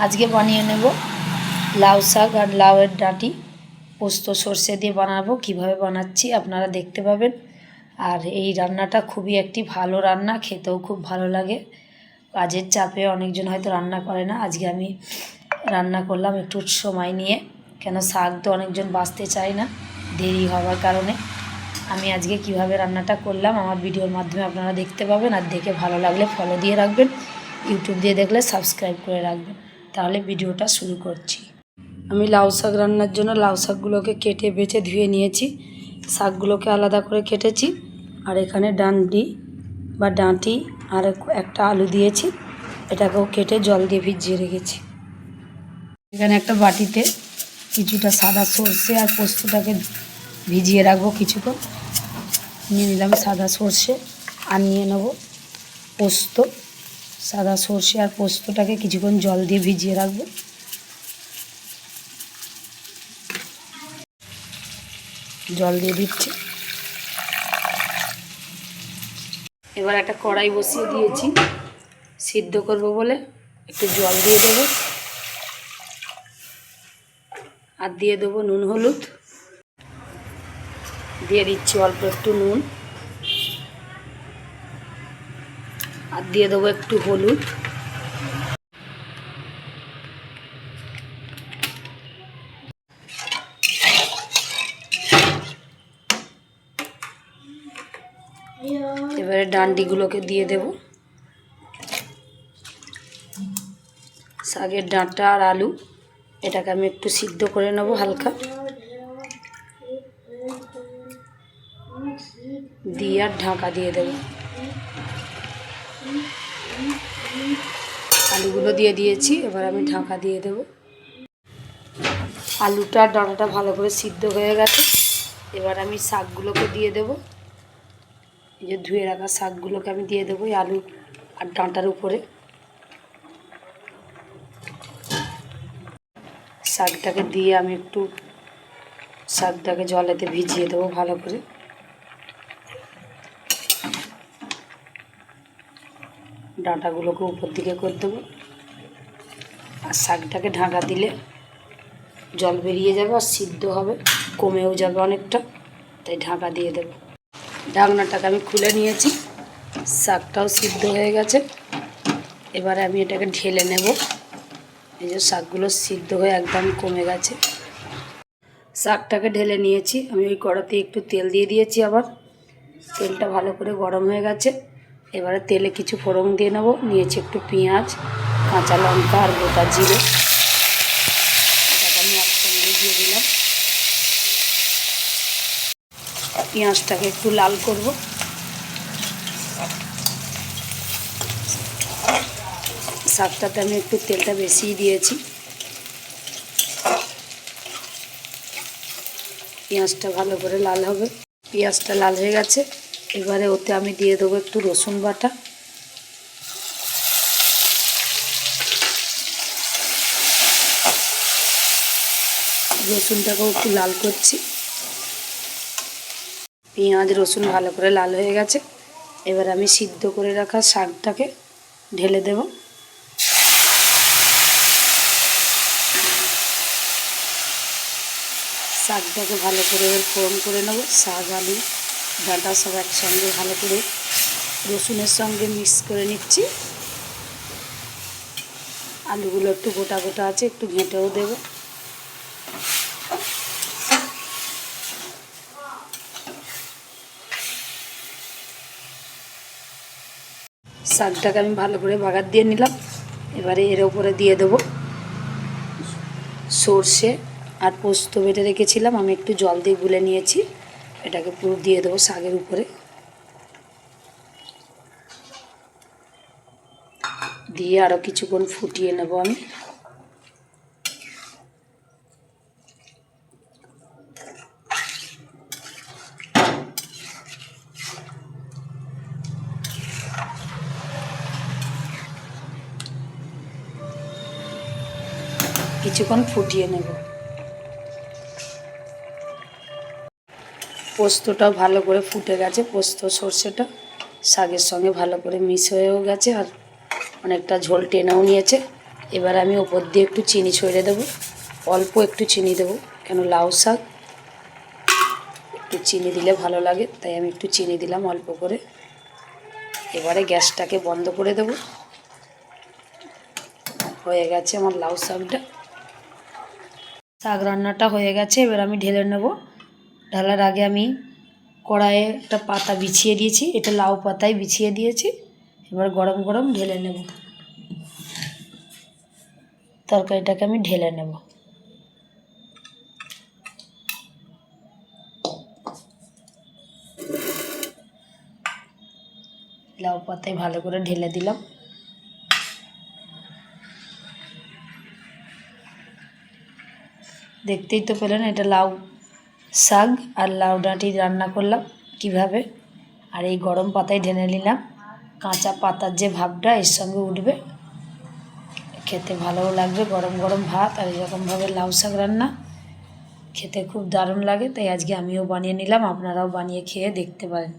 আজকে বানিয়ে নেব লাউ শাক আর লাউয়ের ডাঁটি পোস্ত সর্ষে দিয়ে বানাবো। কিভাবে বানাচ্ছি আপনারা দেখতে পাবেন। আর এই রান্নাটা খুবই একটি ভালো রান্না, খেতেও খুব ভালো লাগে। কাজের চাপে অনেকজন হয়তো রান্না করে না, আজকে আমি রান্না করলাম একটু সময় নিয়ে, কেন শাক তো অনেকজন বাছতে চায় না দেরি হওয়ার কারণে। আমি আজকে কিভাবে রান্নাটা করলাম আমার ভিডিওর মাধ্যমে আপনারা দেখতে পাবেন। আর দেখে ভালো লাগলে ফলো দিয়ে রাখবেন, ইউটিউব দিয়ে দেখলে সাবস্ক্রাইব করে রাখবেন। তাহলে ভিডিওটা শুরু করছি। আমি লাউ শাক রান্নার জন্য লাউ শাকগুলোকে কেটে বেছে ধুয়ে নিয়েছি, শাকগুলোকে আলাদা করে কেটেছি। আর এখানে ডাঁটি আর একটা আলু দিয়েছি, এটাকেও কেটে জল দিয়ে ভিজিয়ে রেখেছি। এখানে একটা বাটিতে কিছুটা সাদা সর্ষে আর পোস্তটাকে ভিজিয়ে রাখবো কিছুক্ষণ। নিয়ে নিলাম সাদা সর্ষে আর নিয়ে নেব পোস্ত। সাদা সর্ষে আর পোস্তটাকে কিছুক্ষণ জল দিয়ে ভিজিয়ে রাখবো। জল দিয়ে দিচ্ছি। এবার একটা কড়াই বসিয়ে দিয়েছি, সিদ্ধ করব বলে একটু জল দিয়ে দেবো। আর দিয়ে দেবো নুন হলুদ, দিয়ে দিচ্ছি অল্প একটু নুন, আর দিয়ে দেবো একটু হলুদ। এবারে ডাঁটিগুলোকে দিয়ে দেব, শাকের ডাঁটা আর আলু, এটাকে আমি একটু সিদ্ধ করে নেব হালকা, দিয়ে আর ঢাকা দিয়ে দেব। আলুগুলো দিয়ে দিয়েছি, এবার আমি ঢাকা দিয়ে দেব। আলুটা আর ডাঁটাটা ভালো করে সিদ্ধ হয়ে গেছে। এবার আমি শাকগুলোকে দিয়ে দেব, এই যে ধুয়ে রাখা শাকগুলোকে আমি দিয়ে দেবো এই আলু আর ডাঁটার উপরে। শাকটাকে দিয়ে আমি একটু শাকটাকে জলেতে ভিজিয়ে দেবো ভালো করে। ডাঁটাগুলোকে উপর দিকে করে দেবো, আর শাকটাকে ঢাকা দিলে জল বেরিয়ে যাবে আর সিদ্ধ হবে, কমেও যাবে অনেকটা, তাই ঢাকা দিয়ে দেবো। ঢাকনাটাকে আমি খুলে নিয়েছি, শাকটাও সিদ্ধ হয়ে গেছে। এবারে আমি এটাকে ঢেলে নেব। এই যে শাকগুলো সিদ্ধ হয়ে একদম কমে গেছে। শাকটাকে ঢেলে নিয়েছি, আমি ওই কড়াতে একটু তেল দিয়ে দিয়েছি। আবার তেলটা ভালো করে গরম হয়ে গেছে। এবারে তেলে কিছু ফোড়ন দিয়ে নেব। নিয়েছি একটু পেঁয়াজ, কাঁচা লঙ্কা আর গোটা জিরে, এটাকে আমি একসঙ্গে দিয়ে দিলাম। পেঁয়াজটাকে একটু লাল করব। শাকটাতে আমি একটু তেলটা বেশিই দিয়েছি। পেঁয়াজটা ভালো করে লাল হবে। পেঁয়াজটা লাল হয়ে গেছে, এবারে ওতে আমি দিয়ে দেবো একটু রসুন বাটা। রসুনটাকেও একটু লাল করছি। পেঁয়াজ রসুন ভালো করে লাল হয়ে গেছে। এবার আমি সিদ্ধ করে রাখা শাকটাকে ঢেলে দেব। শাকটাকে ভালো করে ফোড়ন করে নেব। শাক আলু ডাঁটা সব একসঙ্গে ভালো করে রসুনের সঙ্গে মিক্স করে নিচ্ছি। আলুগুলো একটু গোটা গোটা আছে, একটু ঘেঁটেও দেব। শাকটাকে আমি ভালো করে বাগার দিয়ে নিলাম। এবারে এর উপরে দিয়ে দেবো সর্ষে আর পোস্ত বেটে রেখেছিলাম, আমি একটু জল দিয়ে গুলে নিয়েছি, এটাকে পুরো দিয়ে দেবো শাকের উপরে। দিয়ে আরও কিছুক্ষণ ফুটিয়ে নেব আমি। কিছুক্ষণ ফুটিয়ে নেব। পোস্তটাও ভালো করে ফুটে গেছে, পোস্ত সর্ষেটা শাকের সঙ্গে ভালো করে মিক্স হয়েও গেছে আর অনেকটা ঝোল টেনেও নিয়েছে। এবার আমি ওপর দিয়ে একটু চিনি ছড়িয়ে দেবো, অল্প একটু চিনি দেবো, কেন লাউ শাক একটু চিনি দিলে ভালো লাগে, তাই আমি একটু চিনি দিলাম অল্প করে। এবারে গ্যাসটাকে বন্ধ করে দেবো। হয়ে গেছে আমার লাউ শাকটা, শাক রান্নাটা হয়ে গেছে। এবার আমি ঢেলে নেব। ঢালার আগে আমি কড়াইয়ে একটা পাতা বিছিয়ে দিয়েছি, এটা লাউ পাতায় বিছিয়ে দিয়েছি। এবার গরম গরম ঢেলে নেব, তরকারিটাকে আমি ঢেলে নেব। লাউ পাতায় ভালো করে ঢেলে দিলাম। দেখতেই তো পেলেন, এটা লাউ শাক আর লাউ ডাঁটি রান্না করলাম কিভাবে। আর এই গরম পাতায় ঢেলে নিলাম, কাঁচা পাতার যে ভাবটা এর সঙ্গে উঠবে, খেতে ভালোও লাগবে। গরম গরম ভাত আর এরকমভাবে লাউ শাক রান্না খেতে খুব দারুণ লাগে, তাই আজকে আমিও বানিয়ে নিলাম। আপনারাও বানিয়ে খেয়ে দেখতে পারেন।